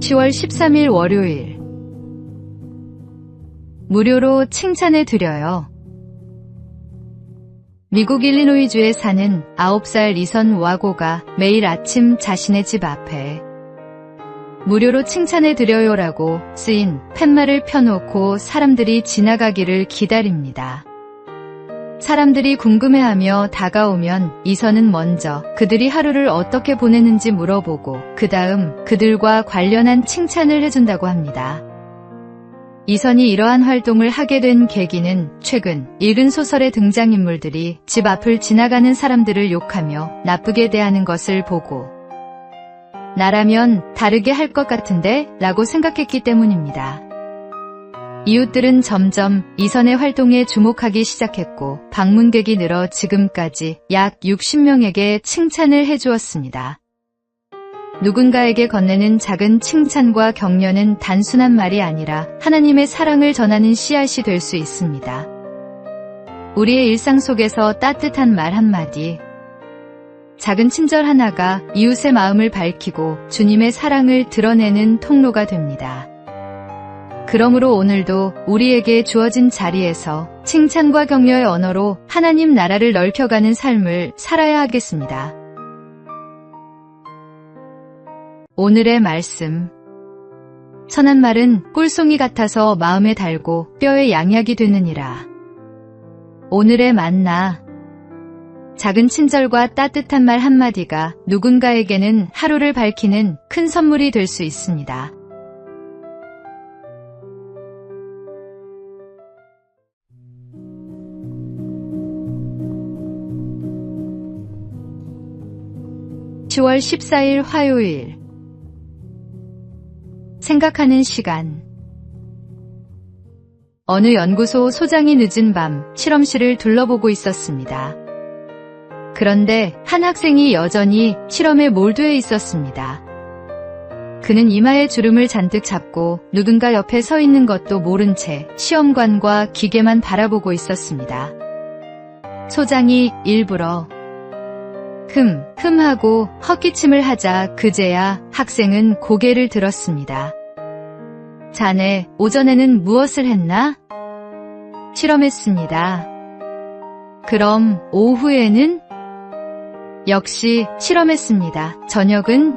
10월 13일 월요일. 무료로 칭찬해 드려요. 미국 일리노이주에 사는 9살 이선 와고가 매일 아침 자신의 집 앞에 무료로 칭찬해 드려요라고 쓰인 팻말을 펴놓고 사람들이 지나가기를 기다립니다. 사람들이 궁금해하며 다가오면 이선은 먼저 그들이 하루를 어떻게 보내는지 물어보고 그 다음 그들과 관련한 칭찬을 해준다고 합니다. 이선이 이러한 활동을 하게 된 계기는 최근 읽은 소설의 등장인물들이 집 앞을 지나가는 사람들을 욕하며 나쁘게 대하는 것을 보고 나라면 다르게 할 것 같은데? 라고 생각했기 때문입니다. 이웃들은 점점 이선의 활동에 주목하기 시작했고 방문객이 늘어 지금까지 약 60명에게 칭찬을 해주었습니다. 누군가에게 건네는 작은 칭찬과 격려는 단순한 말이 아니라 하나님의 사랑을 전하는 씨앗이 될 수 있습니다. 우리의 일상 속에서 따뜻한 말 한마디, 작은 친절 하나가 이웃의 마음을 밝히고 주님의 사랑을 드러내는 통로가 됩니다. 그러므로 오늘도 우리에게 주어진 자리에서 칭찬과 격려의 언어로 하나님 나라를 넓혀가는 삶을 살아야 하겠습니다. 오늘의 말씀. 선한 말은 꿀송이 같아서 마음에 달고 뼈에 양약이 되느니라. 오늘의 만나. 작은 친절과 따뜻한 말 한마디가 누군가에게는 하루를 밝히는 큰 선물이 될 수 있습니다. (10월 14일) 화요일. 생각하는 시간. 어느 연구소 소장이 늦은 밤 실험실을 둘러보고 있었습니다. 그런데 한 학생이 여전히 실험에 몰두해 있었습니다. 그는 이마에 주름을 잔뜩 잡고 누군가 옆에 서 있는 것도 모른 채 시험관과 기계만 바라보고 있었습니다. 소장이 일부러 하고 헛기침을 하자 그제야 학생은 고개를 들었습니다. 자네, 오전에는 무엇을 했나? 실험했습니다. 그럼 오후에는? 역시 실험했습니다. 저녁은?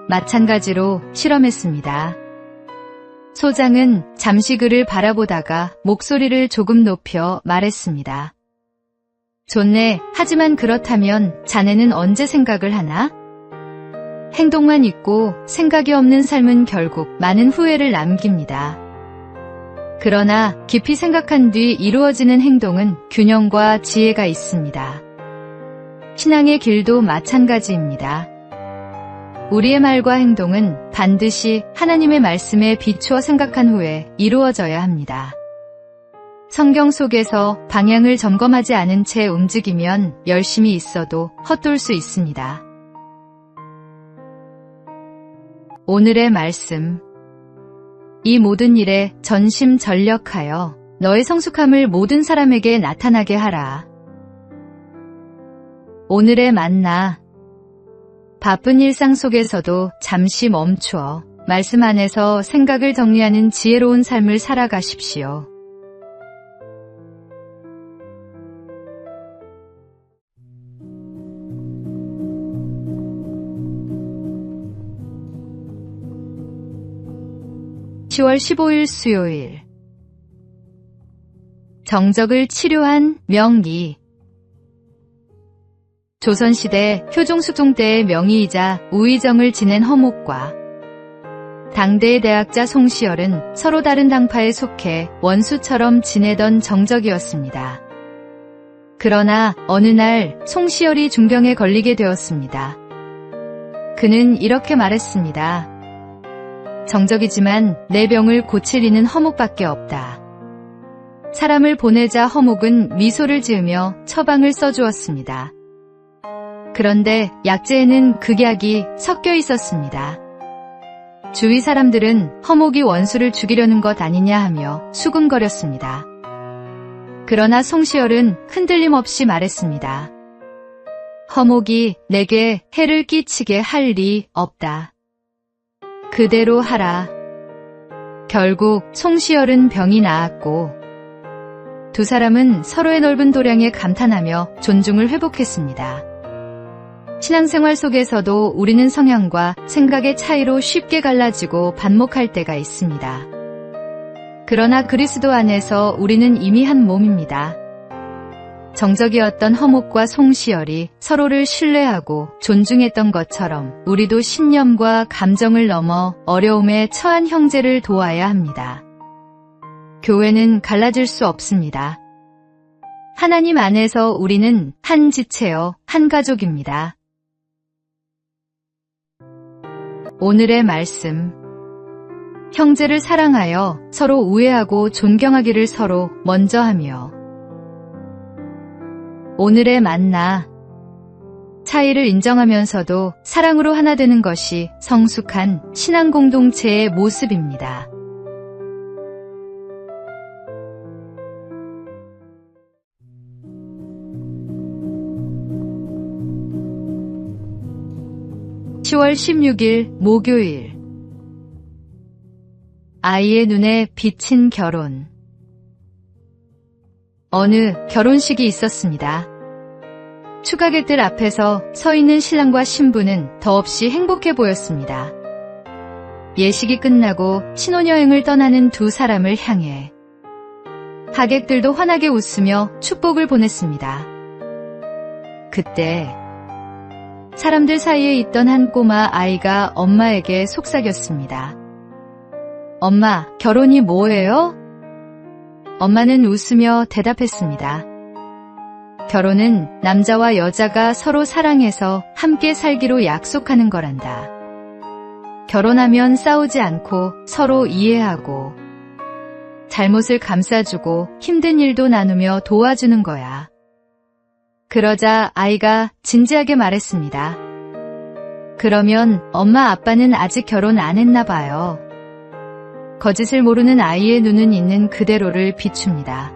마찬가지로 실험했습니다. 소장은 잠시 그를 바라보다가 목소리를 조금 높여 말했습니다. 좋네. 하지만 그렇다면 자네는 언제 생각을 하나? 행동만 있고 생각이 없는 삶은 결국 많은 후회를 남깁니다. 그러나 깊이 생각한 뒤 이루어지는 행동은 균형과 지혜가 있습니다. 신앙의 길도 마찬가지입니다. 우리의 말과 행동은 반드시 하나님의 말씀에 비추어 생각한 후에 이루어져야 합니다. 성경 속에서 방향을 점검하지 않은 채 움직이면 열심히 있어도 헛돌 수 있습니다. 오늘의 말씀. 이 모든 일에 전심전력하여 너의 성숙함을 모든 사람에게 나타나게 하라. 오늘의 만나. 바쁜 일상 속에서도 잠시 멈추어 말씀 안에서 생각을 정리하는 지혜로운 삶을 살아가십시오. (10월 15일) 수요일. 정적을 치료한 명의. 조선시대 효종숙종 때의 명의이자 우의정을 지낸 허목과 당대의 대학자 송시열은 서로 다른 당파에 속해 원수처럼 지내던 정적이었습니다. 그러나 어느 날 송시열이 중병에 걸리게 되었습니다. 그는 이렇게 말했습니다. 정적이지만 내 병을 고칠 이는 허목밖에 없다. 사람을 보내자 허목은 미소를 지으며 처방을 써주었습니다. 그런데 약재에는 극약이 섞여 있었습니다. 주위 사람들은 허목이 원수를 죽이려는 것 아니냐 하며 수군거렸습니다. 그러나 송시열은 흔들림 없이 말했습니다. 허목이 내게 해를 끼치게 할 리 없다. 그대로 하라. 결국 송시열은 병이 나았고 두 사람은 서로의 넓은 도량에 감탄하며 존중을 회복했습니다. 신앙생활 속에서도 우리는 성향과 생각의 차이로 쉽게 갈라지고 반목할 때가 있습니다. 그러나 그리스도 안에서 우리는 이미 한 몸입니다. 정적이었던 허목과 송시열이 서로를 신뢰하고 존중했던 것처럼 우리도 신념과 감정을 넘어 어려움에 처한 형제를 도와야 합니다. 교회는 갈라질 수 없습니다. 하나님 안에서 우리는 한 지체요, 한 가족입니다. 오늘의 말씀. 형제를 사랑하여 서로 우애하고 존경하기를 서로 먼저 하며. 오늘의 만나. 차이를 인정하면서도 사랑으로 하나 되는 것이 성숙한 신앙 공동체의 모습입니다. (10월 16일) 목요일. 아이의 눈에 비친 결혼. 어느 결혼식이 있었습니다. 추가객들 앞에서 서 있는 신랑과 신부는 더없이 행복해 보였습니다. 예식이 끝나고 신혼여행을 떠나는 두 사람을 향해 하객들도 환하게 웃으며 축복을 보냈습니다. 그때 사람들 사이에 있던 한 꼬마 아이가 엄마에게 속삭였습니다. 엄마, 결혼이 뭐예요? 엄마는 웃으며 대답했습니다. 결혼은 남자와 여자가 서로 사랑해서 함께 살기로 약속하는 거란다. 결혼하면 싸우지 않고 서로 이해하고 잘못을 감싸주고 힘든 일도 나누며 도와주는 거야. 그러자 아이가 진지하게 말했습니다. 그러면 엄마 아빠는 아직 결혼 안 했나 봐요. 거짓을 모르는 아이의 눈은 있는 그대로를 비춥니다.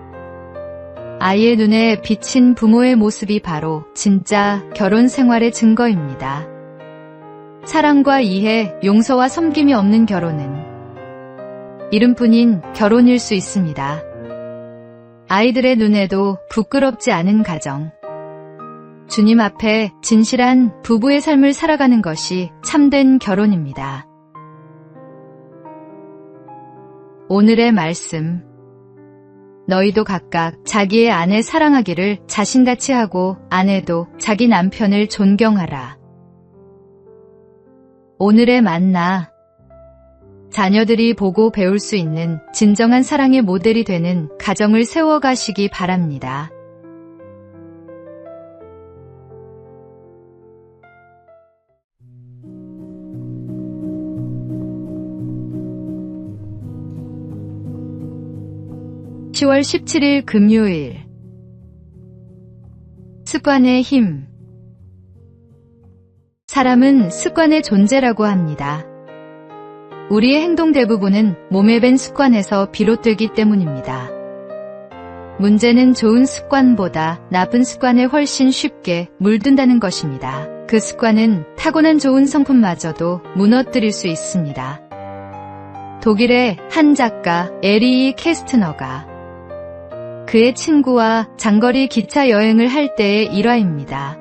아이의 눈에 비친 부모의 모습이 바로 진짜 결혼 생활의 증거입니다. 사랑과 이해, 용서와 섬김이 없는 결혼은 이름뿐인 결혼일 수 있습니다. 아이들의 눈에도 부끄럽지 않은 가정. 주님 앞에 진실한 부부의 삶을 살아가는 것이 참된 결혼입니다. 오늘의 말씀. 너희도 각각 자기의 아내 사랑하기를 자신같이 하고 아내도 자기 남편을 존경하라. 오늘의 만나. 자녀들이 보고 배울 수 있는 진정한 사랑의 모델이 되는 가정을 세워가시기 바랍니다. (10월 17일) 금요일. 습관의 힘. 사람은 습관의 존재라고 합니다. 우리의 행동 대부분은 몸에 밴 습관에서 비롯되기 때문입니다. 문제는 좋은 습관보다 나쁜 습관에 훨씬 쉽게 물든다는 것입니다. 그 습관은 타고난 좋은 성품마저도 무너뜨릴 수 있습니다. 독일의 한 작가 에리히 캐스트너가 그의 친구와 장거리 기차 여행을 할 때의 일화입니다.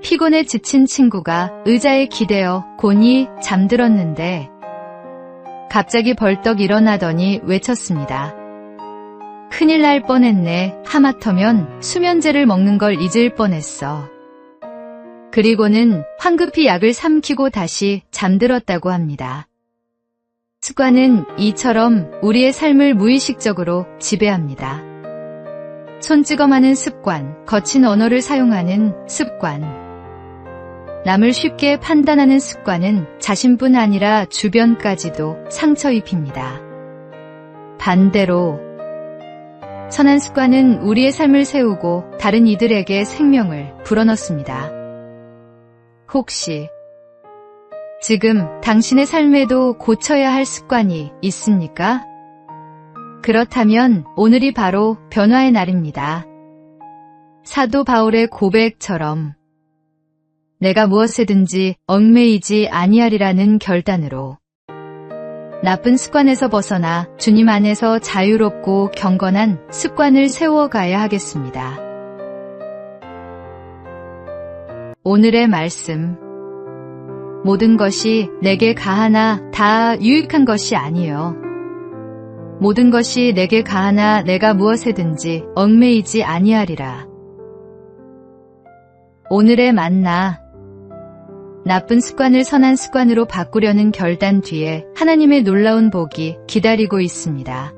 피곤에 지친 친구가 의자에 기대어 곤히 잠들었는데 갑자기 벌떡 일어나더니 외쳤습니다. 큰일 날 뻔했네. 하마터면 수면제를 먹는 걸 잊을 뻔했어. 그리고는 황급히 약을 삼키고 다시 잠들었다고 합니다. 습관은 이처럼 우리의 삶을 무의식적으로 지배합니다. 손찌검하는 습관, 거친 언어를 사용하는 습관, 남을 쉽게 판단하는 습관은 자신뿐 아니라 주변까지도 상처 입힙니다. 반대로 선한 습관은 우리의 삶을 세우고 다른 이들에게 생명을 불어넣습니다. 혹시 지금 당신의 삶에도 고쳐야 할 습관이 있습니까? 그렇다면 오늘이 바로 변화의 날입니다. 사도 바울의 고백처럼 내가 무엇에든지 얽매이지 아니하리라는 결단으로 나쁜 습관에서 벗어나 주님 안에서 자유롭고 경건한 습관을 세워가야 하겠습니다. 오늘의 말씀. 모든 것이 내게 가하나 다 유익한 것이 아니요. 모든 것이 내게 가하나 내가 무엇에든지 얽매이지 아니하리라. 오늘의 만나. 나쁜 습관을 선한 습관으로 바꾸려는 결단 뒤에 하나님의 놀라운 복이 기다리고 있습니다.